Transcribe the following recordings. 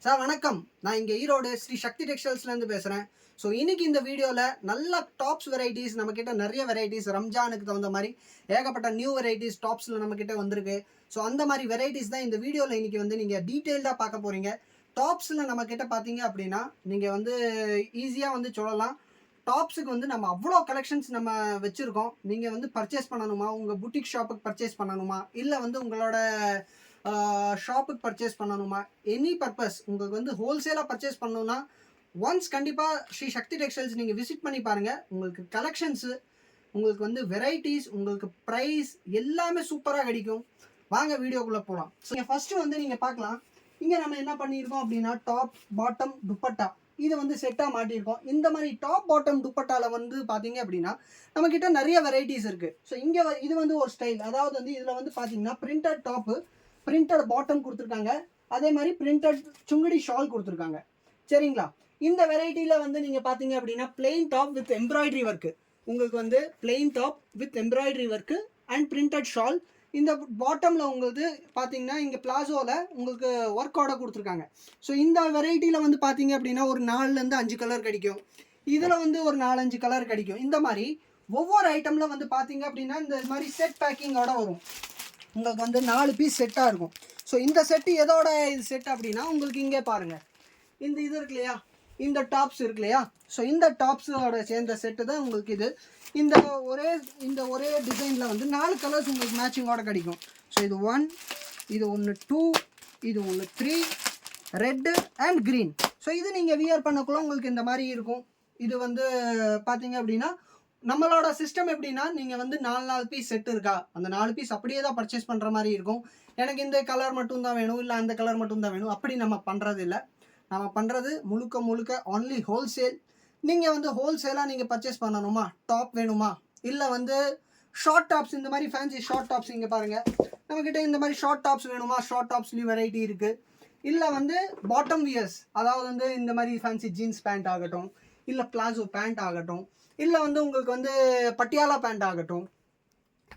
Sir வணக்கம். நான் இங்கே ஈரோடு ஸ்ரீ சக்தி டெக்ஸ்டைல்ஸ்லேருந்து பேசுகிறேன். ஸோ இன்றைக்கி இந்த வீடியோவில் நல்ல டாப்ஸ் வெரைட்டிஸ், நம்மக்கிட்ட நிறைய வெரைட்டிஸ், ரம்ஜானுக்கு தகுந்த மாதிரி ஏகப்பட்ட நியூ வெரைட்டிஸ் டாப்ஸில் நம்மக்கிட்ட வந்திருக்கு. ஸோ அந்த மாதிரி வெரைட்டிஸ் தான் இந்த வீடியோவில் இன்றைக்கி வந்து நீங்கள் டீட்டெயில்டாக பார்க்க போகிறீங்க. டாப்ஸில் நம்மக்கிட்ட பார்த்தீங்க அப்படின்னா நீங்கள் வந்து ஈஸியாக வந்து சொல்லலாம். டாப்ஸுக்கு வந்து நம்ம அவ்வளோ கலெக்ஷன்ஸ் நம்ம வச்சுருக்கோம். நீங்கள் வந்து பர்ச்சேஸ் பண்ணணுமா, உங்கள் புட்டிக் ஷாப்புக்கு பர்ச்சேஸ் பண்ணணுமா, இல்லை வந்து உங்களோட ஷாப்புக்கு பர்ச்சேஸ் பண்ணணுமா, எனி பர்பஸ் உங்களுக்கு வந்து ஹோல்சேலாக பர்ச்சேஸ் பண்ணணும்னா ஒன்ஸ் கண்டிப்பாக ஸ்ரீ சக்தி டெக்ஸ்டைல்ஸ் நீங்கள் விசிட் பண்ணி பாருங்கள். உங்களுக்கு கலெக்ஷன்ஸு, உங்களுக்கு வந்து வெரைட்டிஸ், உங்களுக்கு ப்ரைஸ் எல்லாமே சூப்பராக கிடைக்கும். வாங்க வீடியோக்குள்ளே போகலாம். ஸோ ஃபஸ்ட்டு வந்து நீங்கள் பார்க்கலாம், இங்கே நம்ம என்ன பண்ணியிருக்கோம் அப்படின்னா டாப் பாட்டம் துப்பட்டா இது வந்து செட்டாக மாட்டியிருக்கோம். இந்த மாதிரி டாப் பாட்டம் துப்பட்டாவில் வந்து பார்த்தீங்க அப்படின்னா நம்மக்கிட்ட நிறைய வெரைட்டிஸ் இருக்குது. ஸோ இங்கே இது வந்து ஒரு ஸ்டைல், அதாவது வந்து இதில் வந்து பார்த்தீங்கன்னா பிரிண்டட் டாப்பு, பிரிண்டட் பாட்டம் கொடுத்துருக்காங்க, அதே மாதிரி பிரிண்டட் சுங்குடி ஷால் கொடுத்துருக்காங்க. சரிங்களா? இந்த வெரைட்டியில் வந்து நீங்கள் பார்த்தீங்க அப்படின்னா plain top with embroidery work, உங்களுக்கு வந்து plain top with embroidery work and printed shawl. இந்த பாட்டமில் உங்களுக்கு பார்த்தீங்கன்னா இங்கே பிளாசோவில் உங்களுக்கு ஒர்க்கோட கொடுத்துருக்காங்க. ஸோ இந்த வெரைட்டியில் வந்து பார்த்தீங்க அப்படின்னா ஒரு 4லேருந்து 5 கலர் கிடைக்கும். இதில் வந்து ஒரு 4-5 கலர் கிடைக்கும். இந்த மாதிரி ஒவ்வொரு ஐட்டமில் வந்து பார்த்தீங்க அப்படின்னா இந்த மாதிரி செட் பேக்கிங்கோட வரும். உங்களுக்கு வந்து 4 பீஸ் செட்டாக இருக்கும். ஸோ இந்த செட்டு எதோட இது செட் அப்படின்னா உங்களுக்கு இங்கே பாருங்கள், இந்த இது இருக்கு இல்லையா, இந்த டாப்ஸ் இருக்கு இல்லையா, ஸோ இந்த டாப்ஸோட சேர்ந்த செட்டு தான் உங்களுக்கு இது. இந்த ஒரே டிசைனில் வந்து 4 கலர்ஸ் உங்களுக்கு மேட்சிங்கோட கிடைக்கும். ஸோ இது 1, இது 1 2, இது 1 3, ரெட்டு அண்ட் க்ரீன். ஸோ இது நீங்கள் வியர் பண்ணக்குள்ள உங்களுக்கு இந்த மாதிரி இருக்கும். இது வந்து பார்த்தீங்க அப்படின்னா நம்மளோட சிஸ்டம் எப்படின்னா நீங்கள் வந்து 4 பீஸ் செட் இருக்கா, அந்த 4 பீஸ் அப்படியே தான் பர்ச்சேஸ் பண்ணுற மாதிரி இருக்கும். எனக்கு இந்த கலர் மட்டும்தான் வேணும், இல்லை அந்த கலர் மட்டும்தான் வேணும், அப்படி நம்ம பண்ணுறது இல்லை. நம்ம பண்ணுறது முழுக்க ஒன்லி ஹோல்சேல். நீங்கள் வந்து ஹோல்சேலாக நீங்கள் பர்ச்சேஸ் பண்ணணுமா, டாப் வேணுமா, இல்லை வந்து ஷார்ட் டாப்ஸ், இந்த மாதிரி ஃபேன்சி ஷார்ட் டாப்ஸ் இங்கே பாருங்கள் நம்மக்கிட்ட இந்த மாதிரி ஷார்ட் டாப்ஸ் வேணுமா, ஷார்ட் டாப்ஸ்லேயும் வெரைட்டி இருக்குது. இல்லை வந்து பாட்டம் வியர்ஸ், அதாவது வந்து இந்த மாதிரி ஃபேன்சி ஜீன்ஸ் பேண்ட் ஆகட்டும், இல்லை பிளாசோ பேண்ட் ஆகட்டும், இல்லை வந்து உங்களுக்கு வந்து பட்டியாலா பேண்ட் ஆகட்டும்,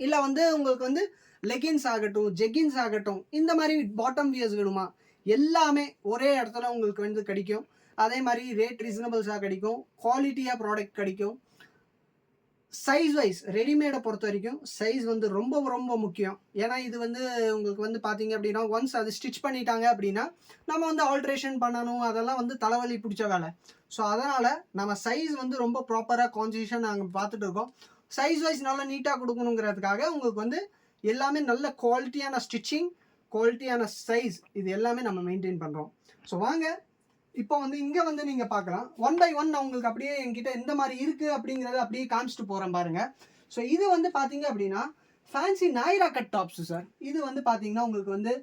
இல்லை வந்து உங்களுக்கு வந்து லெகின்ஸ் ஆகட்டும், ஜெகின்ஸ் ஆகட்டும், இந்த மாதிரி பாட்டம் வியர்ஸ் வேணுமா, எல்லாமே ஒரே இடத்துல உங்களுக்கு வந்து கிடைக்கும். அதே மாதிரி ரேட் ரீசனபிள்ஸாக கிடைக்கும், குவாலிட்டியாக ப்ராடக்ட் கிடைக்கும். சைஸ் வைஸ் ரெடிமேடை பொறுத்த வரைக்கும் சைஸ் வந்து ரொம்ப முக்கியம். ஏன்னா இது வந்து உங்களுக்கு வந்து பார்த்தீங்க அப்படின்னா ஒன்ஸ் அது ஸ்டிச் பண்ணிட்டாங்க அப்படின்னா நம்ம வந்து ஆல்ட்ரேஷன் பண்ணணும், அதெல்லாம் வந்து தலைவலி பிடிச்ச வேலை. ஸோ அதனால் நம்ம சைஸ் வந்து ரொம்ப ப்ராப்பராக கான்சிஷன் நாங்கள் பார்த்துட்டு இருக்கோம். சைஸ் வைஸ் நல்லா நீட்டாக கொடுக்கணுங்கிறதுக்காக உங்களுக்கு வந்து எல்லாமே நல்ல குவாலிட்டியான ஸ்டிச்சிங், குவாலிட்டியான சைஸ், இது எல்லாமே நம்ம மெயின்டைன் பண்ணுறோம். ஸோ வாங்க இப்போ வந்து இங்கே வந்து நீங்கள் பார்க்கலாம், 1 by 1 நான் உங்களுக்கு அப்படியே என்கிட்ட எந்த மாதிரி இருக்குது அப்படிங்கிறத அப்படியே காமிச்சிட்டு போகிறேன் பாருங்கள். ஸோ இது வந்து பார்த்தீங்க அப்படின்னா fancy Naira cut tops sir. இது வந்து பார்த்தீங்கன்னா உங்களுக்கு வந்து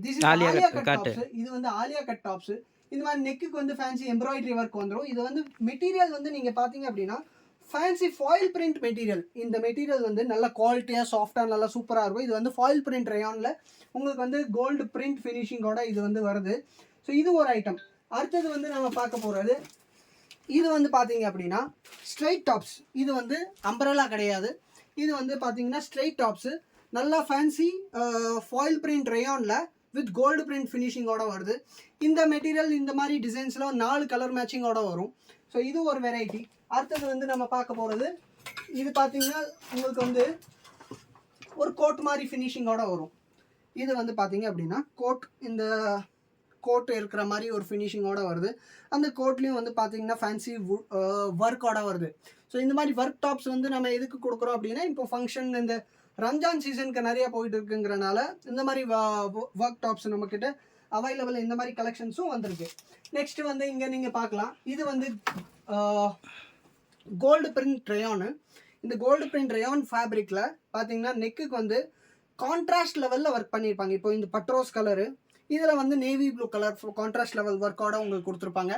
this is Alia cut tops. இது வந்து ஆலியா கட் டாப்ஸ். இந்த மாதிரி நெக்குக்கு வந்து ஃபேன்சி எம்ப்ராய்டரி ஒர்க் வந்துடும். இது வந்து மெட்டீரியல் வந்து நீங்கள் பார்த்தீங்க அப்படின்னா ஃபேன்சி ஃபாயில் பிரிண்ட் மெட்டீரியல். இந்த மெட்டீரியல் வந்து நல்ல குவாலிட்டியாக சாஃப்டாக நல்லா சூப்பராக இருக்கும். இது வந்து ஃபாயில் பிரிண்ட் ரயானில் உங்களுக்கு வந்து கோல்டு பிரிண்ட் ஃபினிஷிங்கோட இது வந்து வருது. ஸோ இது ஒரு ஐட்டம். அடுத்தது வந்து நம்ம பார்க்க போகிறது, இது வந்து பார்த்தீங்க அப்படின்னா ஸ்ட்ரைட் டாப்ஸ். இது வந்து அம்பரலா கிடையாது, இது வந்து பார்த்தீங்கன்னா ஸ்ட்ரைட் டாப்ஸு, நல்லா ஃபேன்சி ஃபாயில் பிரிண்ட் ரயானில் வித் கோல்டு பிரிண்ட் ஃபினிஷிங்கோட வருது. இந்த மெட்டீரியல் இந்த மாதிரி டிசைன்ஸில் 4 கலர் மேட்சிங்கோட வரும். ஸோ இது ஒரு வெரைட்டி. அடுத்தது வந்து நம்ம பார்க்க போகிறது, இது பார்த்தீங்கன்னா உங்களுக்கு வந்து ஒரு கோட் மாதிரி ஃபினிஷிங்கோட வரும். இது வந்து பார்த்தீங்க அப்படின்னா கோட், இந்த கோட் இருக்கிற மாதிரி ஒரு ஃபினிஷிங்கோட வருது. அந்த கோட்லேயும் வந்து பார்த்தீங்கன்னா ஃபேன்சி ஒர்க்கோட வருது. ஸோ இந்த மாதிரி ஒர்க் டாப்ஸ் வந்து நம்ம எதுக்கு கொடுக்குறோம் அப்படின்னா இப்போ ஃபங்க்ஷன், இந்த ரம்ஜான் சீசனுக்கு நிறையா போயிட்டு இருக்குங்கிறனால இந்த மாதிரி ஒர்க் டாப்ஸ் நம்மக்கிட்ட அவைலபிள், இந்த மாதிரி கலெக்ஷன்ஸும் வந்திருக்கு. நெக்ஸ்ட்டு வந்து இங்கே நீங்கள் பார்க்கலாம், இது வந்து கோல்டு பிரிண்ட் ரயானு. இந்த கோல்டு பிரிண்ட் ரயான் ஃபேப்ரிக்கில் பார்த்தீங்கன்னா நெக்குக்கு வந்து கான்ட்ராஸ்ட் லெவலில் ஒர்க் பண்ணியிருப்பாங்க. இப்போ இந்த பட்ரோஸ் கலரு, இதில் வந்து navy blue colour contrast level ஒர்க்கோட உங்களுக்கு கொடுத்துருப்பாங்க.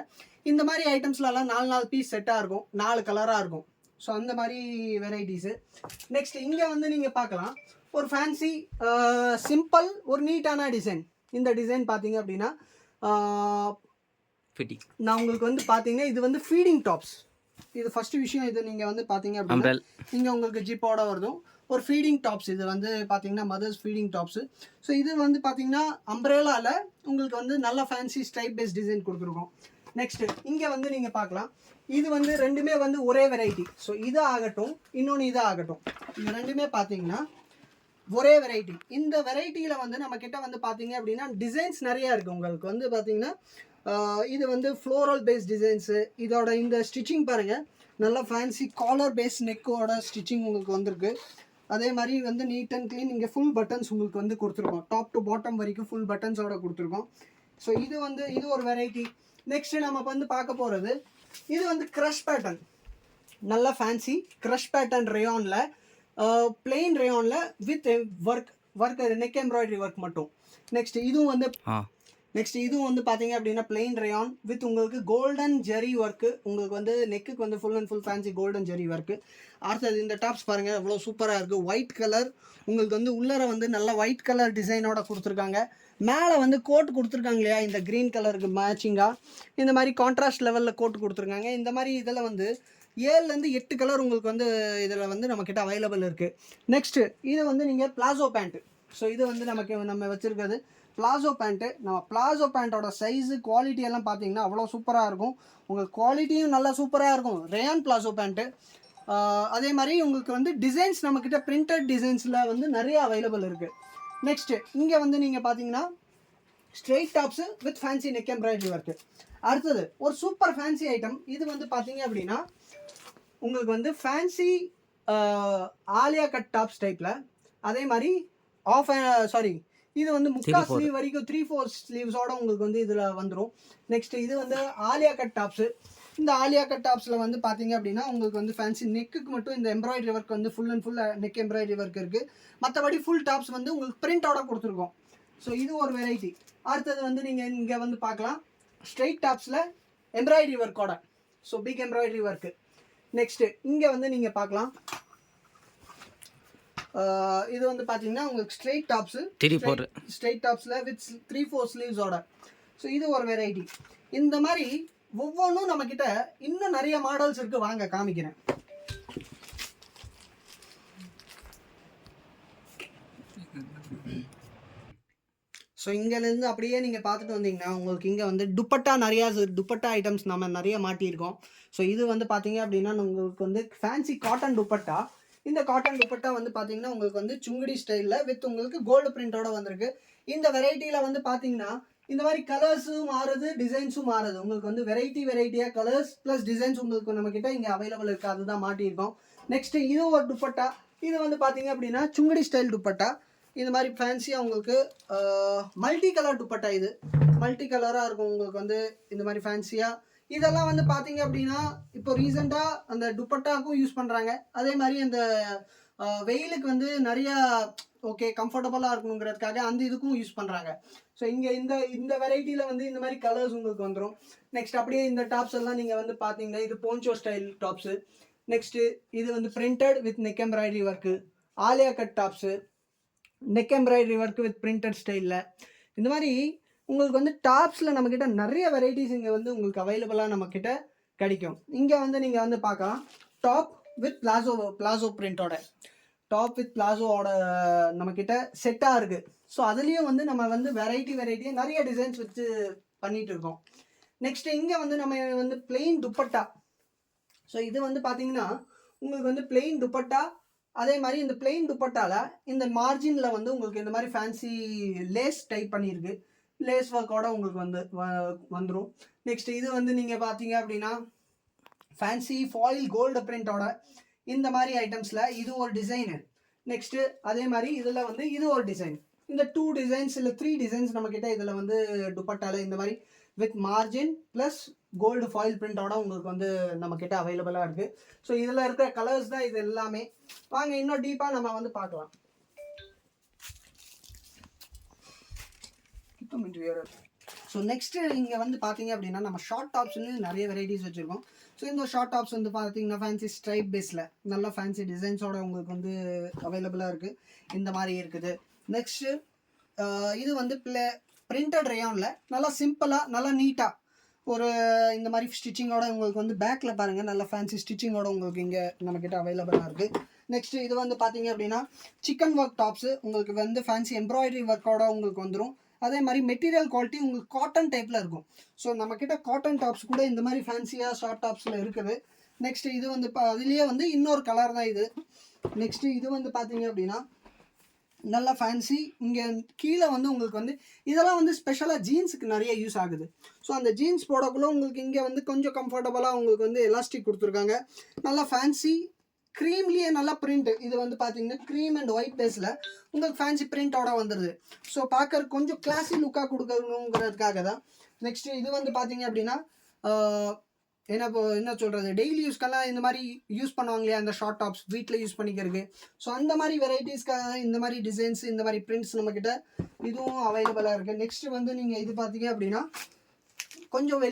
இந்த மாதிரி ஐட்டம்ஸ்லாம் 4 பீஸ் செட்டாக இருக்கும், 4 கலராக இருக்கும். ஸோ அந்த மாதிரி வெரைட்டிஸு. நெக்ஸ்ட் இங்கே வந்து நீங்கள் பார்க்கலாம், ஒரு ஃபேன்சி சிம்பிள் ஒரு நீட்டான டிசைன். இந்த டிசைன் பார்த்தீங்க அப்படின்னா நான் உங்களுக்கு வந்து பார்த்தீங்கன்னா இது வந்து ஃபீடிங் டாப்ஸ். இது ஃபஸ்ட்டு விஷயம். இது நீங்கள் வந்து பார்த்தீங்க அப்படின்னா இங்கே உங்களுக்கு ஜிப்போட வருதும், ஒரு ஃபீடிங் டாப்ஸ். இது வந்து பார்த்தீங்கன்னா மதர்ஸ் ஃபீடிங் டாப்ஸு. ஸோ இது வந்து பார்த்தீங்கன்னா அம்ப்ரேலாவில் உங்களுக்கு வந்து நல்ல ஃபேன்சி ஸ்ட்ரைப் பேஸ் டிசைன் கொடுத்துருக்கோம். நெக்ஸ்ட்டு இங்கே வந்து நீங்கள் பார்க்கலாம், இது வந்து ரெண்டுமே வந்து ஒரே வெரைட்டி. ஸோ இது ஆகட்டும், இன்னொன்று இது ஆகட்டும், இது ரெண்டுமே பார்த்தீங்கன்னா ஒரே வெரைட்டி. இந்த வெரைட்டியில் வந்து நம்மக்கிட்ட வந்து பார்த்தீங்க அப்படின்னா டிசைன்ஸ் நிறையா இருக்குது. உங்களுக்கு வந்து பார்த்தீங்கன்னா இது வந்து ஃப்ளோரல் பேஸ் டிசைன்ஸு. இதோட இந்த ஸ்டிச்சிங் பாருங்கள், நல்லா ஃபேன்சி காலர் பேஸ் நெக்கோட ஸ்டிச்சிங் உங்களுக்கு வந்திருக்கு. அதே மாதிரி வந்து நீட் அண்ட் க்ளீன். இங்கே ஃபுல் பட்டன்ஸ் உங்களுக்கு வந்து கொடுத்துருக்கோம், டாப் டு பாட்டம் வரைக்கும் ஃபுல் பட்டன்ஸோட கொடுத்துருக்கோம். ஸோ இது வந்து இது ஒரு வெரைட்டி. நெக்ஸ்ட்டு நம்ம வந்து பார்க்க போகிறது இது வந்து க்ரஷ் பேட்டர்ன். நல்ல ஃபேன்சி க்ரஷ் பேட்டர்ன் ரேயானில், பிளெயின் ரேயானில் with work neck embroidery work மட்டும். நெக்ஸ்ட் இதுவும் வந்து பார்த்தீங்க அப்படின்னா பிளெயின் ரேயான் வித் உங்களுக்கு கோல்டன் ஜெரி ஒர்க்கு. உங்களுக்கு வந்து நெக்குக்கு வந்து full and full fancy golden zari work. அடுத்தது இந்த டாப்ஸ் பாருங்கள், எவ்வளோ சூப்பராக இருக்குது. ஒயிட் கலர் உங்களுக்கு வந்து உள்ளர வந்து நல்ல ஒயிட் கலர் டிசைனோட கொடுத்துருக்காங்க. மேலே வந்து கோட் கொடுத்துருக்காங்க இல்லையா, இந்த க்ரீன் கலருக்கு மேட்சிங்காக இந்த மாதிரி கான்ட்ராஸ்ட் லெவலில் கோட் கொடுத்துருக்காங்க. இந்த மாதிரி இதில் வந்து 7லேருந்து 8 கலர் உங்களுக்கு வந்து இதில் வந்து நம்மக்கிட்ட அவைலபிள் இருக்குது. நெக்ஸ்ட்டு இது வந்து நீங்கள் பிளாசோ பேண்ட்டு. ஸோ இது வந்து நம்ம வச்சுருக்கிறது பிளாசோ பேண்ட்டு. நம்ம பிளாசோ பேண்ட்டோட சைஸு குவாலிட்டி எல்லாம் பார்த்தீங்கன்னா அவ்வளோ சூப்பராக இருக்கும். உங்களுக்கு குவாலிட்டியும் நல்லா சூப்பராக இருக்கும். Rayon palazzo pant. அதே மாதிரி உங்களுக்கு வந்து டிசைன்ஸ் நம்மக்கிட்ட பிரிண்டட் டிசைன்ஸில் வந்து நிறைய அவைலபிள் இருக்குது. நெக்ஸ்ட்டு இங்கே வந்து நீங்கள் பார்த்தீங்கன்னா straight tops with fancy neck embroidery work. அடுத்தது ஒரு சூப்பர் ஃபேன்சி ஐட்டம். இது வந்து பார்த்தீங்க அப்படின்னா உங்களுக்கு வந்து ஃபேன்சி ஆலியா கட் டாப்ஸ் டைப்பில். அதே மாதிரி இது வந்து முக்கால் ஸ்லீவ் வரைக்கும் 3/4 ஸ்லீவ்ஸோட உங்களுக்கு வந்து இதில் வந்துடும். நெக்ஸ்ட் இது வந்து ஆலியா கட் டாப்ஸு. இந்த ஆலியா கட் டாப்ஸில் வந்து பார்த்தீங்க அப்படின்னா உங்களுக்கு வந்து ஃபேன்சி நெக்குக்கு மட்டும் இந்த எம்ப்ராய்டரி ஒர்க் வந்து full and full neck embroidery work இருக்குது. மற்றபடி ஃபுல் டாப்ஸ் வந்து உங்களுக்கு பிரிண்டோட கொடுத்துருக்கோம். ஸோ இது ஒரு வெரைட்டி. அடுத்தது வந்து நீங்கள் இங்கே வந்து பார்க்கலாம் ஸ்ட்ரெயிட் டாப்ஸில் எம்ப்ராய்டரி ஒர்க்கோட. So big embroidery work. Next இங்கே வந்து நீங்கள் பார்க்கலாம், இது வந்து பார்த்தீங்கன்னா உங்களுக்கு ஸ்ட்ரெயிட் டாப்ஸு, ஸ்ட்ரெயிட் டாப்ஸில் வித் 3/4 ஸ்லீவ்ஸோட. ஸோ இது ஒரு வெரைட்டி. இந்த மாதிரி ஒவ்வொன்றும் நம்மக்கிட்ட இன்னும் நிறைய மாடல்ஸ் இருக்குது, வாங்க காமிக்கிறேன். ஸோ இங்கேருந்து அப்படியே நீங்கள் பார்த்துட்டு வந்தீங்கன்னா உங்களுக்கு இங்கே வந்து துப்பட்டா ஐட்டம்ஸ் நம்ம நிறைய மாட்டியிருக்கோம். ஸோ இது வந்து பார்த்தீங்க அப்படின்னா உங்களுக்கு வந்து ஃபேன்சி காட்டன் துப்பட்டா. இந்த காட்டன் துப்பட்டா வந்து பார்த்தீங்கன்னா உங்களுக்கு வந்து சுங்குடி ஸ்டைலில் வித் உங்களுக்கு கோல்டு பிரிண்டோட வந்திருக்கு. இந்த வெரைட்டியில் வந்து பார்த்தீங்கன்னா இந்த மாதிரி கலர்ஸும் மாறுது, டிசைன்ஸும் மாறுது. உங்களுக்கு வந்து வெரைட்டியாக கலர்ஸ் ப்ளஸ் டிசைன்ஸ் உங்களுக்கு நம்மக்கிட்ட இங்கே அவைலபிள் இருக்குது. அதுதான் மாட்டியிருக்கோம். நெக்ஸ்ட்டு இது ஒரு துப்பட்டா. இது வந்து பார்த்தீங்க அப்படின்னா சுங்குடி ஸ்டைல் துப்பட்டா. இந்த மாதிரி ஃபேன்சியாக உங்களுக்கு மல்டி கலர் துப்பட்டா. இது மல்டி கலராக இருக்கும் உங்களுக்கு வந்து இந்த மாதிரி ஃபேன்சியாக. இதெல்லாம் வந்து பார்த்தீங்க அப்படின்னா இப்போ ரீசெண்டாக அந்த துப்பட்டாக்கும் யூஸ் பண்ணுறாங்க. அதே மாதிரி அந்த வெயிலுக்கு வந்து நிறையா கம்ஃபர்டபுளாக இருக்கணுங்கிறதுக்காக அந்த இதுக்கும் யூஸ் பண்ணுறாங்க. ஸோ இங்கே இந்த வெரைட்டியில் வந்து இந்த மாதிரி கலர்ஸ் உங்களுக்கு வந்துடும். நெக்ஸ்ட் அப்படியே இந்த டாப்ஸ் எல்லாம் நீங்கள் வந்து பார்த்தீங்கன்னா இது போன்ச்சோ ஸ்டைல் டாப்ஸு. நெக்ஸ்ட்டு இது வந்து printed with neck embroidery work, Alia cut tops, neck embroidery work with printed ஸ்டைலில். இந்த மாதிரி உங்களுக்கு வந்து டாப்ஸில் நம்மக்கிட்ட நிறைய வெரைட்டிஸ் இங்கே வந்து உங்களுக்கு அவைலபிளாக நம்மக்கிட்ட கிடைக்கும். இங்கே வந்து நீங்கள் வந்து பார்க்கலாம் டாப் வித் பிளாசோ பிரிண்டோட, டாப் வித் பிளாசோவோட நம்மக்கிட்ட செட்டாக இருக்குது. ஸோ அதுலேயும் வந்து நம்ம வந்து வெரைட்டியாக நிறைய டிசைன்ஸ் வச்சு பண்ணிகிட்டு இருக்கோம். நெக்ஸ்ட்டு இங்கே வந்து நம்ம வந்து பிளெயின் துப்பட்டா. ஸோ இது வந்து பார்த்தீங்கன்னா உங்களுக்கு வந்து பிளெயின் துப்பட்டா. அதே மாதிரி இந்த பிளெயின் துப்பட்டாவில் இந்த மார்ஜினில் வந்து உங்களுக்கு இந்த மாதிரி ஃபேன்சி லேஸ் டைப் பண்ணியிருக்கு. லேஸ் ஒர்க்கோட உங்களுக்கு வந்துடும். நெக்ஸ்ட் இது வந்து நீங்கள் பார்த்தீங்க அப்படின்னா ஃபேன்சி ஃபாயில் கோல்டு பிரிண்டோட இந்த மாதிரி ஐட்டம்ஸில் இது ஒரு டிசைனு. நெக்ஸ்ட்டு அதே மாதிரி இதில் வந்து இது ஒரு டிசைன். இந்த 2 டிசைன்ஸ் இல்லை 3 டிசைன்ஸ் நம்மக்கிட்ட இதில் வந்து துப்பட்டாவில் இந்த மாதிரி with margin plus gold foil பிரிண்டோட உங்களுக்கு வந்து நம்மக்கிட்ட அவைலபிளாக இருக்குது. ஸோ இதில் இருக்கிற கலர்ஸ் தான் இது எல்லாமே. வாங்க இன்னும் டீப்பாக நம்ம வந்து பார்க்கலாம். ஸோ நெக்ஸ்ட்டு இங்கே வந்து பார்த்தீங்க அப்படின்னா நம்ம ஷார்ட் டாப்ஸ்லேயும் நிறைய வெரைட்டிஸ் வச்சுருக்கோம். ஸோ இந்த ஷார்ட் டாப்ஸ் வந்து பார்த்தீங்கன்னா ஃபேன்சி ஸ்ட்ரைப் பேஸில் நல்ல ஃபேன்சி டிசைன்ஸோட உங்களுக்கு வந்து அவைலபிளாக இருக்குது. இந்த மாதிரி இருக்குது. நெக்ஸ்ட்டு இது வந்து பிரிண்டட் ரேயானில் நல்லா சிம்பிளாக நல்லா நீட்டாக ஒரு இந்த மாதிரி ஸ்டிச்சிங்கோட உங்களுக்கு வந்து பேக்கில் பாருங்கள் நல்ல ஃபேன்சி ஸ்டிச்சிங்கோட உங்களுக்கு இங்கே நம்மக்கிட்ட அவைலபிளாக இருக்குது. நெக்ஸ்ட் இது வந்து பார்த்தீங்க அப்படின்னா சிக்கன் ஒர்க் டாப்ஸு உங்களுக்கு வந்து ஃபேன்சி எம்ப்ராய்டரி ஒர்க்கோட உங்களுக்கு வந்துடும். அதே மாதிரி மெட்டீரியல் குவாலிட்டி உங்களுக்கு காட்டன் டைப்பில் இருக்கும். ஸோ நம்மக்கிட்ட காட்டன் டாப்ஸ் கூட இந்த மாதிரி ஃபேன்சியாக ஷார்ட் டாப்ஸில் இருக்குது. நெக்ஸ்ட் இது வந்து அதுலேயே வந்து இன்னொரு கலர் தான் இது. நெக்ஸ்ட் இது வந்து பார்த்தீங்க அப்படின்னா நல்லா ஃபேன்சி. இங்கே கீழே வந்து உங்களுக்கு வந்து இதெல்லாம் வந்து ஸ்பெஷலாக ஜீன்ஸுக்கு நிறைய யூஸ் ஆகுது. ஸோ அந்த ஜீன்ஸ் போடக்குள்ள உங்களுக்கு இங்கே வந்து கொஞ்சம் கம்ஃபர்டபுளாக உங்களுக்கு வந்து எலாஸ்டிக் கொடுத்துருக்காங்க. நல்லா ஃபேன்சி க்ரீம்லேயே நல்லா பிரிண்ட். இது வந்து பார்த்தீங்கன்னா க்ரீம் அண்ட் ஒயிட் பேஸில் உங்களுக்கு ஃபேன்சி பிரிண்டோட வந்துடுது. ஸோ பார்க்கறதுக்கு கொஞ்சம் கிளாஸி லுக்காக கொடுக்கணுங்கிறதுக்காக தான். நெக்ஸ்ட் இது வந்து பார்த்தீங்க அப்படின்னா என்ன சொல்கிறது, டெய்லி யூஸ்க்கெல்லாம் இந்த மாதிரி யூஸ் பண்ணுவாங்க இல்லையா அந்த ஷார்ட் டாப்ஸ் வீட்டில் யூஸ் பண்ணிக்கிறதுக்கு. ஸோ அந்த மாதிரி வெரைட்டிஸ்க்காக இந்த மாதிரி டிசைன்ஸ் இந்த மாதிரி பிரிண்ட்ஸ் நம்மக்கிட்ட இதுவும் அவைலபிளாக இருக்குது. நெக்ஸ்ட் வந்து நீங்கள் இது பார்த்தீங்க அப்படின்னா கொஞ்சம்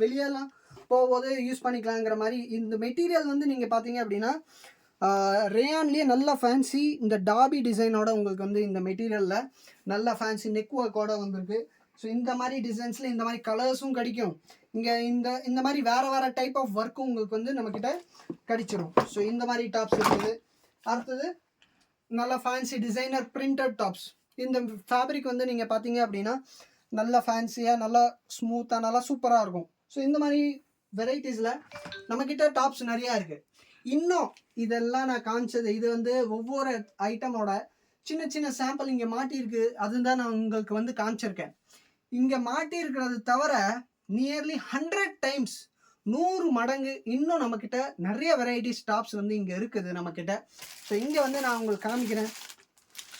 வெளியெல்லாம் போகும்போது யூஸ் பண்ணிக்கலாங்கிற மாதிரி இந்த மெட்டீரியல் வந்து நீங்கள் பார்த்தீங்க அப்படின்னா ரேயான்லேயே நல்லா ஃபேன்சி இந்த டாபி டிசைனோட உங்களுக்கு வந்து இந்த மெட்டீரியலில் நல்லா ஃபேன்சி நெக் ஒர்க்கோட வந்திருக்கு. ஸோ இந்த மாதிரி டிசைன்ஸில் இந்த மாதிரி கலர்ஸும் கிடைக்கும். இங்கே இந்த மாதிரி வேறு டைப் ஆஃப் ஒர்க்கும் உங்களுக்கு வந்து நம்மக்கிட்ட கிடைச்சிரும். ஸோ இந்த மாதிரி டாப்ஸ் இருக்குது. அடுத்தது நல்லா ஃபேன்சி டிசைனர் பிரிண்டட் டாப்ஸ். இந்த ஃபேப்ரிக் வந்து நீங்கள் பார்த்தீங்க அப்படின்னா நல்லா ஃபேன்சியாக நல்லா ஸ்மூத்தாக நல்லா சூப்பராக இருக்கும். ஸோ இந்த மாதிரி வெரைட்டிஸில் நம்மக்கிட்ட டாப்ஸ் நிறையா இருக்குது. இன்னும் இதெல்லாம் நான் காமிச்சது இது வந்து ஒவ்வொரு ஐட்டமோட சின்ன சின்ன சாம்பிள் இங்கே மாட்டியிருக்கு. அதுதான் நான் உங்களுக்கு வந்து காமிச்சிருக்கேன். இங்கே மாட்டியிருக்கிறது தவிர நியர்லி 100 டைம்ஸ் 100 மடங்கு இன்னும் நம்மக்கிட்ட நிறைய வெரைட்டிஸ் டாப்ஸ் வந்து இங்கே இருக்குது நம்மக்கிட்ட. ஸோ இங்கே வந்து நான் உங்களுக்கு காமிக்கிறேன்.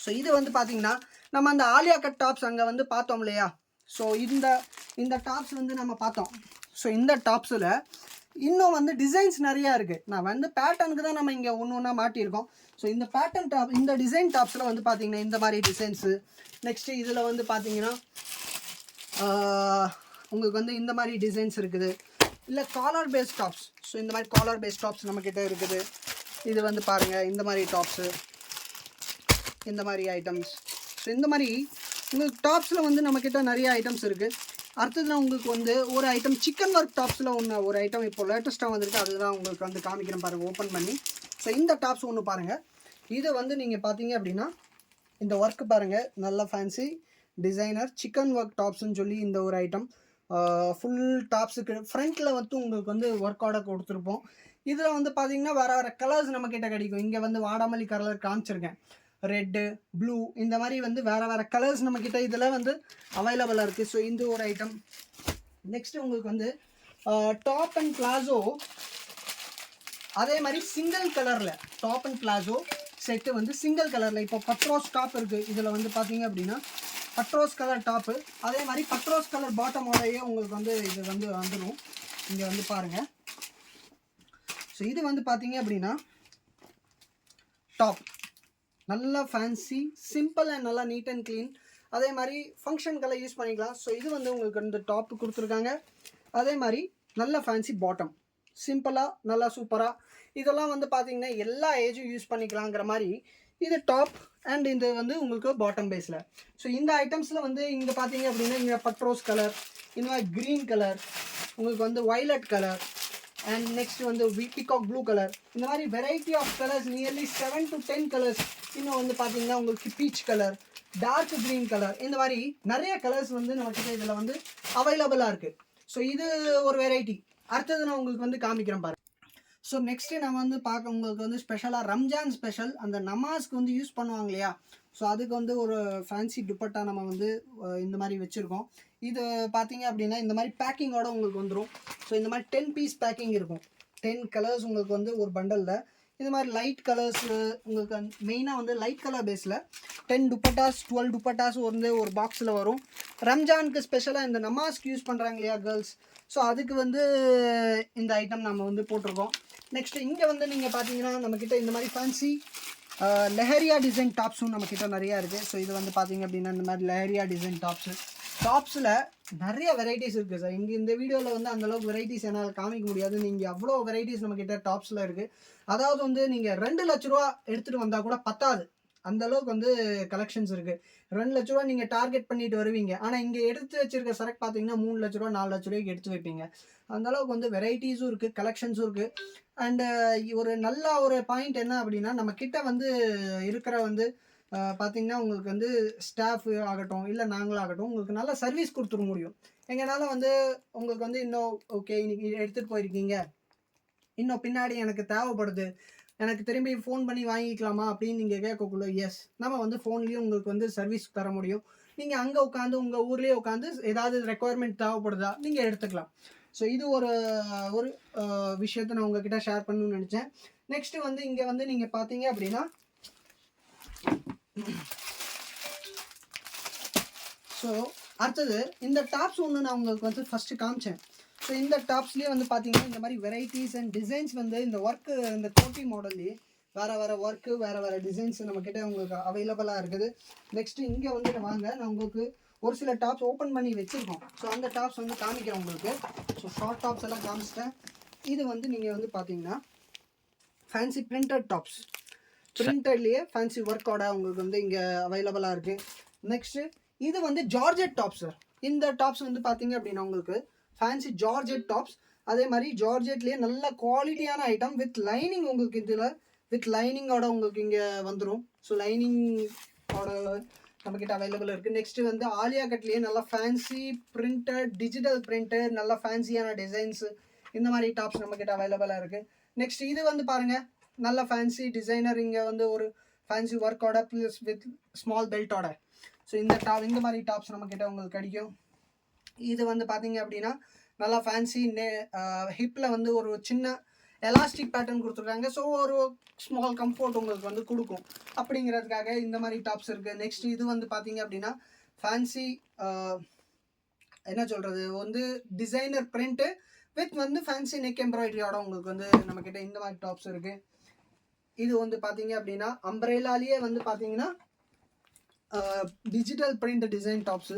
ஸோ இது வந்து பார்த்தீங்கன்னா நம்ம அந்த ஆலியா கட் டாப்ஸ் அங்கே வந்து பார்த்தோம் இல்லையா. ஸோ இந்த டாப்ஸ் வந்து நம்ம பார்த்தோம். ஸோ இந்த டாப்ஸில் இன்னும் வந்து டிசைன்ஸ் நிறையா இருக்குது. நான் வந்து பேட்டர்னுக்கு தான் நம்ம இங்கே ஒன்று மாட்டியிருக்கோம். ஸோ இந்த பேட்டர்ன் டாப் இந்த டிசைன் டாப்ஸில் வந்து பார்த்திங்கன்னா இந்த மாதிரி டிசைன்ஸு. நெக்ஸ்ட்டு இதில் வந்து பார்த்திங்கன்னா உங்களுக்கு வந்து இந்த மாதிரி டிசைன்ஸ் இருக்குது. இல்லை காலர் பேஸ்ட் டாப்ஸ். ஸோ இந்த மாதிரி காலர் பேஸ்ட் டாப்ஸ் நம்மக்கிட்ட இருக்குது. இது வந்து பாருங்கள் இந்த மாதிரி டாப்ஸு இந்த மாதிரி ஐட்டம்ஸ். ஸோ இந்த மாதிரி உங்களுக்கு டாப்ஸில் வந்து நம்மக்கிட்ட நிறைய ஐட்டம்ஸ் இருக்குது. அடுத்ததுல உங்களுக்கு வந்து ஒரு ஐட்டம் சிக்கன் ஒர்க் டாப்ஸில் ஒரு ஐட்டம் இப்போ லேட்டஸ்ட்டாக வந்துருக்கு. அதுதான் உங்களுக்கு வந்து காமிக்கிறேன் பாருங்கள் ஓப்பன் பண்ணி. ஸோ இந்த டாப்ஸ் ஒன்று பாருங்கள். இது வந்து நீங்கள் பார்த்தீங்க அப்படின்னா இந்த ஒர்க்கு பாருங்கள் நல்லா ஃபேன்சி டிசைனர் சிக்கன் ஒர்க் டாப்ஸ்ன்னு சொல்லி இந்த ஒரு ஐட்டம் ஃபுல் டாப்ஸுக்கு ஃப்ரண்ட்டில் வந்து உங்களுக்கு வந்து ஒர்க் ஆர்டர் கொடுத்துருப்போம். இதில் வந்து பார்த்தீங்கன்னா வேறு கலர்ஸ் நம்மக்கிட்ட கிடைக்கும். இங்கே வந்து வாடாமல்லி கலர் காமிச்சிருக்கேன், ரெட்டு ப்ளூ இந்த மாதிரி வந்து வேறு கலர்ஸ் நம்மக்கிட்ட இதில் வந்து அவைலபிளாக இருக்குது. ஸோ இந்த ஒரு ஐட்டம். நெக்ஸ்ட்டு உங்களுக்கு வந்து டாப் அண்ட் பிளாசோ அதே மாதிரி சிங்கிள் கலரில் டாப் அண்ட் பிளாசோ செட்டு வந்து சிங்கிள் கலரில் இப்போ பட்ரோஸ் டாப் இருக்குது. இதில் வந்து பார்த்தீங்க அப்படின்னா பட்ரோஸ் கலர் டாப்பு அதே மாதிரி பட்ரோஸ் கலர் பாட்டமோடையே உங்களுக்கு வந்து இது வந்து வந்துடும். இங்கே வந்து பாருங்கள். ஸோ இது வந்து பார்த்தீங்க அப்படின்னா டாப் நல்லா ஃபேன்சி சிம்பிள் அண்ட் நல்லா நீட் அண்ட் க்ளீன். அதே மாதிரி ஃபங்க்ஷனுக்கெல்லாம் யூஸ் பண்ணிக்கலாம். ஸோ இது வந்து உங்களுக்கு இந்த டாப்பு கொடுத்துருக்காங்க. அதே மாதிரி நல்ல ஃபேன்சி பாட்டம் சிம்பிளாக நல்லா சூப்பராக. இதெல்லாம் வந்து பார்த்திங்கன்னா எல்லா ஏஜும் யூஸ் பண்ணிக்கலாங்கிற மாதிரி இது டாப் அண்ட் இது வந்து உங்களுக்கு பாட்டம் பேஸில். ஸோ இந்த ஐட்டம்ஸில் வந்து இங்கே பார்த்தீங்க அப்படின்னா இங்கே பட்ரோஸ் கலர் இந்த மாதிரி க்ரீன் கலர் உங்களுக்கு வந்து வைலட் கலர் அண்ட் நெக்ஸ்ட் வந்து பீகாக் ப்ளூ கலர் இந்த மாதிரி variety of colours nearly 7 to 10 colours. இன்னும் வந்து பார்த்தீங்கன்னா உங்களுக்கு peach colour dark green colour இந்த மாதிரி நிறைய கலர்ஸ் வந்து நம்மக்கிட்ட இதில் வந்து அவைலபிளாக இருக்குது. ஸோ இது ஒரு வெரைட்டி. அடுத்தது நான் உங்களுக்கு வந்து காமிக்கிறேன் பாருங்கள். ஸோ நெக்ஸ்ட்டு நம்ம வந்து பார்க்க உங்களுக்கு வந்து ஸ்பெஷலாக ரம்ஜான் ஸ்பெஷல் அந்த நமாஸ்க்கு வந்து யூஸ் பண்ணுவாங்க இல்லையா. ஸோ அதுக்கு வந்து ஒரு ஃபேன்சி துப்பட்டா நம்ம வந்து இந்த மாதிரி வச்சுருக்கோம். இது பார்த்தீங்க அப்படின்னா இந்த மாதிரி பேக்கிங்கோட உங்களுக்கு வந்துடும். ஸோ இந்த மாதிரி 10 பீஸ் பேக்கிங் இருக்கும். 10 கலர்ஸ் உங்களுக்கு வந்து ஒரு பண்டலில் இது மாதிரி லைட் கலர்ஸ் உங்களுக்கு மெயினாக வந்து லைட் கலர் பேஸில் 10 துப்பட்டாஸ் 12 துப்பட்டாஸ் வந்து ஒரு பாக்ஸில் வரும். ரம்ஜானுக்கு ஸ்பெஷலாக இந்த நமாஸ்க்கு யூஸ் பண்ணுறாங்க இல்லையா கேர்ள்ஸ். ஸோ அதுக்கு வந்து இந்த ஐட்டம் நம்ம வந்து போட்டிருக்கோம். நெக்ஸ்ட்டு இங்கே வந்து நீங்கள் பார்த்தீங்கன்னா நம்மக்கிட்ட இந்த மாதிரி ஃபேன்சி லெஹரியா டிசைன் டாப்ஸும் நம்மக்கிட்ட நிறையா இருக்குது. ஸோ இது வந்து பார்த்தீங்க அப்படின்னா இந்த மாதிரி லெஹரியா டிசைன் டாப்ஸில் நிறைய வெரைட்டிஸ் இருக்குது சார். இங்கே இந்த வீடியோவில் வந்து அந்தளவுக்கு வெரைட்டிஸ் என்னால் காமிக்க முடியாது. நீங்கள் அவ்வளோ வெரைட்டிஸ் நம்மக்கிட்ட டாப்ஸில் இருக்குது. அதாவது வந்து நீங்கள் 2 லட்ச ரூபா எடுத்துகிட்டு வந்தால் கூட பத்தாது. அந்த அளவுக்கு வந்து கலெக்ஷன்ஸ் இருக்குது. 2 லட்ச ரூபா நீங்கள் டார்கெட் பண்ணிட்டு வருவீங்க. ஆனால் இங்கே எடுத்து வச்சிருக்க சரக்கு பார்த்தீங்கன்னா 3 லட்ச ரூபா 4 லட்ச ரூபாய்க்கு எடுத்து வைப்பீங்க. அந்த அளவுக்கு வந்து வெரைட்டிஸும் இருக்குது, கலெக்ஷன்ஸும் இருக்குது. அண்டு ஒரு நல்ல ஒரு பாயிண்ட் என்ன அப்படின்னா, நம்ம கிட்ட வந்து இருக்கிற வந்து பார்த்தீங்கன்னா உங்களுக்கு வந்து ஸ்டாஃப் ஆகட்டும் இல்லை நாங்களாகட்டும் உங்களுக்கு நல்ல சர்வீஸ் கொடுத்துட முடியும். எங்களால் வந்து உங்களுக்கு வந்து இன்னும் ஓகே இன்னைக்கு எடுத்துகிட்டு போயிருக்கீங்க, இன்னும் பின்னாடி எனக்கு தேவைப்படுது, எனக்கு திரும்பி ஃபோன் பண்ணி வாங்கிக்கலாமா அப்படின்னு நீங்கள் கேட்கக்குள்ள எஸ் நம்ம வந்து ஃபோன்லேயும் உங்களுக்கு வந்து சர்வீஸ் தர முடியும். நீங்கள் அங்கே உட்காந்து உங்கள் ஊர்லேயே உட்காந்து ஏதாவது ரெக்குவயர்மெண்ட் தேவைப்படுதா நீங்கள் எடுத்துக்கலாம். ஸோ இது ஒரு ஒரு விஷயத்தை நான் உங்ககிட்ட ஷேர் பண்ணணும்னு நினச்சேன். நெக்ஸ்ட்டு வந்து இங்கே வந்து நீங்கள் பார்த்தீங்க அப்படின்னா ஸோ அடுத்தது இந்த டாப்ஸ் ஒன்று நான் உங்களுக்கு வந்து ஃபஸ்ட்டு காமிச்சேன். ஸோ இந்த டாப்ஸ்லேயே வந்து பார்த்தீங்கன்னா இந்த மாதிரி வெரைட்டிஸ் அண்ட் டிசைன்ஸ் வந்து இந்த ஒர்க்கு இந்த கோட்டி மாடல்லையே வேறு ஒர்க்கு வேறு டிசைன்ஸ் நம்மக்கிட்ட உங்களுக்கு அவைலபிளாக இருக்குது. நெக்ஸ்ட்டு இங்கே வந்து வாங்க, நான் உங்களுக்கு ஒரு சில டாப்ஸ் ஓப்பன் பண்ணி வச்சுருக்கோம். ஸோ அந்த டாப்ஸ் வந்து காமிக்கிறேன் உங்களுக்கு. ஸோ ஷார்ட் டாப்ஸ் எல்லாம் காமிச்சிட்டேன். இது வந்து நீங்கள் வந்து பார்த்தீங்கன்னா ஃபேன்சி பிரிண்டட் டாப்ஸ், பிரிண்டட்லேயே ஃபேன்சி ஒர்க்கோட உங்களுக்கு வந்து இங்கே அவைலபிளாக இருக்குது. நெக்ஸ்ட்டு இது வந்து ஜார்ஜெட் டாப்ஸ் சார். இந்த டாப்ஸ் வந்து பார்த்தீங்க அப்படின்னா உங்களுக்கு ஃபேன்சி ஜார்ஜெட் டாப்ஸ். அதே மாதிரி ஜார்ஜெட்லேயே நல்ல குவாலிட்டியான ஐட்டம் வித் லைனிங் உங்களுக்கு இதில் வித் லைனிங்கோட உங்களுக்கு இங்கே வந்துடும். ஸோ லைனிங்கோட நம்மக்கிட்ட அவைலபிள் இருக்குது. நெக்ஸ்ட்டு வந்து ஆலியா கட்லேயே நல்லா ஃபேன்சி பிரிண்டட் டிஜிட்டல் பிரிண்டட் நல்ல ஃபேன்சியான டிசைன்ஸு இந்த மாதிரி டாப்ஸ் நம்மக்கிட்ட அவைலபிளாக இருக்குது. நெக்ஸ்ட் இது வந்து பாருங்கள் நல்ல ஃபேன்சி டிசைனர் இங்கே வந்து ஒரு ஃபேன்சி ஒர்க்கோட ப்ளஸ் வித் ஸ்மால் பெல்ட்டோட. ஸோ இந்த மாதிரி டாப்ஸ் நம்மக்கிட்ட உங்களுக்கு கிடைக்கும். இது வந்து பார்த்தீங்க அப்படின்னா நல்லா ஃபேன்சி ஹிப்பில் வந்து ஒரு சின்ன எலாஸ்டிக் பேட்டர்ன் கொடுத்துருக்காங்க. ஸோ ஒரு ஸ்மால் கம்ஃபர்ட் உங்களுக்கு வந்து கொடுக்கும் அப்படிங்கிறதுக்காக இந்த மாதிரி டாப்ஸ் இருக்குது. நெக்ஸ்ட் இது வந்து பார்த்தீங்க அப்படின்னா ஃபேன்சி என்ன சொல்கிறது வந்து டிசைனர் பிரிண்ட்டு வித் வந்து ஃபேன்சி நெக் எம்ப்ராய்டரியோட உங்களுக்கு வந்து நம்மக்கிட்ட இந்த மாதிரி டாப்ஸ் இருக்குது. இது வந்து பார்த்தீங்க அப்படின்னா அம்ப்ரேலாலேயே வந்து பார்த்தீங்கன்னா digital print design tops.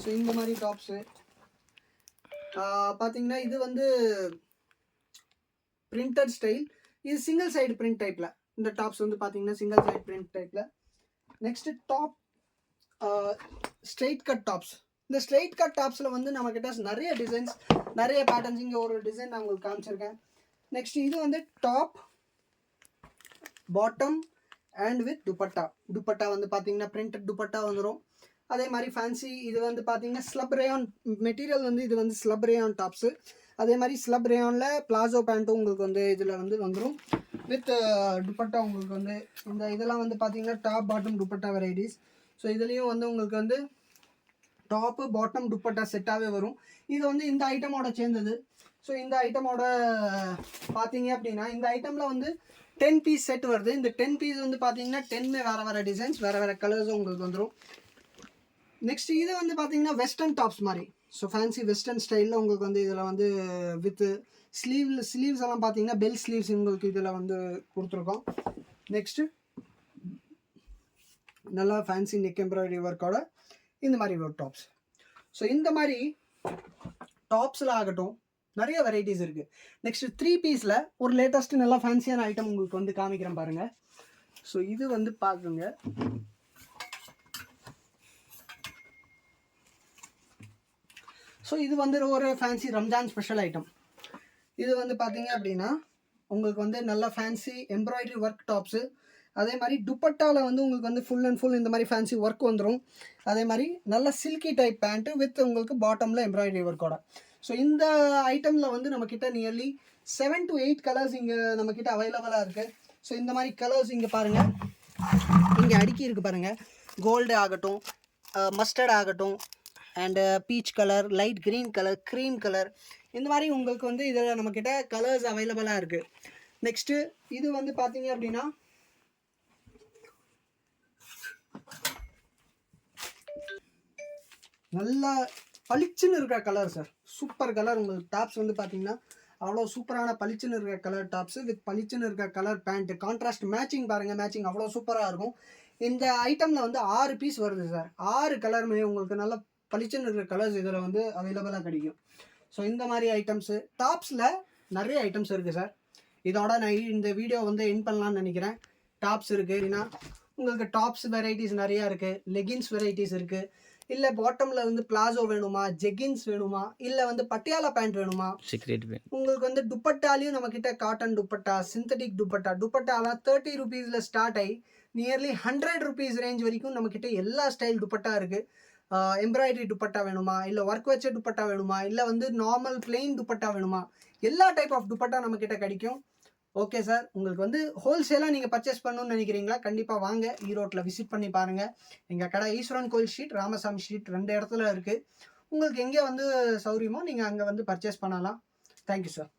So இந்த மாதிரி டாப்ஸு பார்த்தீங்கன்னா இது வந்து பிரிண்டட் ஸ்டைல், இது சிங்கிள் சைடு பிரிண்ட் டைப்பில். இந்த டாப்ஸ் வந்து பார்த்தீங்கன்னா சிங்கிள் சைடு பிரிண்ட் டைப்பில். Next top straight cut tops. இந்த ஸ்ட்ரெயிட் கட் டாப்ஸில் வந்து நம்மக்கிட்ட நிறைய டிசைன்ஸ் நிறைய பேட்டர்ன்ஸ். இங்கே ஒரு டிசைன் நான் உங்களுக்கு காமிச்சிருக்கேன். நெக்ஸ்ட் இது வந்து top bottom and with dupatta வந்து பார்த்தீங்கன்னா பிரிண்டட் துப்பட்டா வந்துடும். அதே மாதிரி ஃபேன்சி இது வந்து பார்த்தீங்கன்னா ஸ்லப் ரேயான் மெட்டீரியல் வந்து இது வந்து ஸ்லப் ரேயான் டாப்ஸு. அதே மாதிரி ஸ்லப் ரேயானில் பிளாசோ பேண்ட்டும் உங்களுக்கு வந்து இதில் வந்து வந்துடும் வித் துப்பட்டா. உங்களுக்கு வந்து இந்த இதெல்லாம் வந்து பார்த்தீங்கன்னா top bottom dupatta varieties. So இதுலேயும் வந்து உங்களுக்கு வந்து டாப்பு பாட்டம் துப்பட்டா செட்டாகவே வரும். இது வந்து இந்த ஐட்டமோட சேர்ந்தது. ஸோ இந்த ஐட்டமோட பார்த்தீங்க அப்படின்னா இந்த ஐட்டமில் வந்து 10 பீஸ் செட் வருது. இந்த 10 பீஸ் வந்து பார்த்தீங்கன்னா 10மே வேறு டிசைன்ஸ் வேறு கலர்ஸும் உங்களுக்கு வந்துடும். நெக்ஸ்ட் இது வந்து பார்த்தீங்கன்னா வெஸ்டர்ன் டாப்ஸ் மாதிரி. ஸோ ஃபேன்சி வெஸ்டர்ன் ஸ்டைலில் உங்களுக்கு வந்து இதில் வந்து வித் ஸ்லீவ்ஸ் எல்லாம் பார்த்தீங்கன்னா பெல் ஸ்லீவ்ஸ் உங்களுக்கு இதில் வந்து கொடுத்துருக்கோம். நெக்ஸ்ட்டு நல்லா ஃபேன்சி நெக் எம்ப்ராய்டரி ஒர்க்கோட இந்த மாதிரி ஒரு டாப்ஸ். ஸோ இந்த மாதிரி டாப்ஸில் ஆகட்டும் நிறைய வெரைட்டிஸ் இருக்குது. நெக்ஸ்ட் 3 பீஸில் ஒரு லேட்டஸ்ட்டு நல்லா ஃபேன்சியான ஐட்டம் உங்களுக்கு வந்து காமிக்கிறேன் பாருங்கள். ஸோ இது வந்து பார்க்குங்க. ஸோ இது வந்து ஒரு ஃபேன்சி ரம்ஜான் ஸ்பெஷல் ஐட்டம். இது வந்து பார்த்தீங்க அப்படின்னா உங்களுக்கு வந்து நல்லா ஃபேன்சி எம்ப்ராய்டரி ஒர்க் டாப்ஸு. அதே மாதிரி துப்பட்டாவில் வந்து உங்களுக்கு வந்து ஃபுல் அண்ட் ஃபுல் இந்த மாதிரி ஃபேன்சி ஒர்க் வந்துடும். அதே மாதிரி நல்ல சில்கி டைப் பேண்ட்டு வித் உங்களுக்கு பாட்டமில் எம்ப்ராய்டரி ஒர்க்கோட. ஸோ இந்த ஐட்டமில் வந்து நம்மக்கிட்ட நியர்லி 7 to 8 கலர்ஸ் இங்கே நம்மக்கிட்ட அவைலபிளாக இருக்குது. ஸோ இந்த மாதிரி கலர்ஸ் இங்கே பாருங்கள், இங்கே அடுக்கி இருக்குது பாருங்கள். கோல்டு ஆகட்டும், மஸ்டர்ட் ஆகட்டும், and peach colour, light green colour, cream colour, இந்த மாதிரி உங்களுக்கு வந்து இதில் நம்மக்கிட்ட கலர்ஸ் அவைலபிளாக இருக்குது. நெக்ஸ்ட்டு இது வந்து பார்த்தீங்க அப்படின்னா நல்லா பளிச்சுன்னு இருக்கிற கலர் சார், சூப்பர் கலர். உங்களுக்கு டாப்ஸ் வந்து பார்த்தீங்கன்னா அவ்வளோ சூப்பரான பளிச்சுன்னு இருக்கிற கலர் டாப்ஸு வித் பளிச்சுன்னு இருக்கிற கலர் பேண்ட்டு. கான்ட்ராஸ்ட் மேட்சிங் பாருங்கள், மேட்சிங் அவ்வளோ சூப்பராக இருக்கும். இந்த ஐட்டமில் வந்து 6 பீஸ் வருது சார். 6 கலருமே உங்களுக்கு நல்ல பளிச்சுன்னு இருக்கிற கலர்ஸ் இதில் வந்து அவைலபிளாக கிடைக்கும். ஸோ இந்த மாதிரி ஐட்டம்ஸு டாப்ஸில் நிறைய ஐட்டம்ஸ் இருக்குது சார். இதோட நான் இந்த வீடியோ வந்து எண்ட் பண்ணலான்னு நினைக்கிறேன். டாப்ஸ் இருக்குது. ஏன்னா உங்களுக்கு டாப்ஸ் வெரைட்டிஸ் நிறையா இருக்குது, லெகின்ஸ் வெரைட்டிஸ் இருக்குது, இல்லை பாட்டமில் வந்து பிளாசோ வேணுமா, ஜெகின்ஸ் வேணுமா, இல்லை வந்து பட்டியாலா பேண்ட் வேணுமா, உங்களுக்கு வந்து துப்பட்டாலையும் நம்மக்கிட்ட காட்டன் துப்பட்டா, சிந்தட்டிக் துப்பட்டா, துப்பட்டாலாம் 30 ருபீஸில் ஸ்டார்ட் ஆகி நியர்லி 100 ருபீஸ் ரேஞ்ச் வரைக்கும் நம்மக்கிட்ட எல்லா ஸ்டைல் துப்பட்டா இருக்குது. எம்ப்ராய்டரி துப்பட்டா வேணுமா, இல்லை ஒர்க் வச்ச துப்பட்டா வேணுமா, இல்லை வந்து நார்மல் பிளெயின் துப்பட்டா வேணுமா, எல்லா டைப் ஆஃப் துப்பட்டா நம்மக்கிட்ட கிடைக்கும். ஓகே சார், உங்களுக்கு வந்து ஹோல்சேலாக நீங்கள் பர்ச்சேஸ் பண்ணணும்னு நினைக்கிறீங்களா? கண்டிப்பாக வாங்க, ஈரோட்டில் விசிட் பண்ணி பாருங்கள். எங்கள் கடை ஈஸ்வரன் கோயில் ஸ்ட்ரீட், ராமசாமி ஸ்ட்ரீட் 2 இடத்துல இருக்குது. உங்களுக்கு எங்கே வந்து சௌரியமோ நீங்கள் அங்கே வந்து பர்ச்சேஸ் பண்ணலாம். Thank you sir.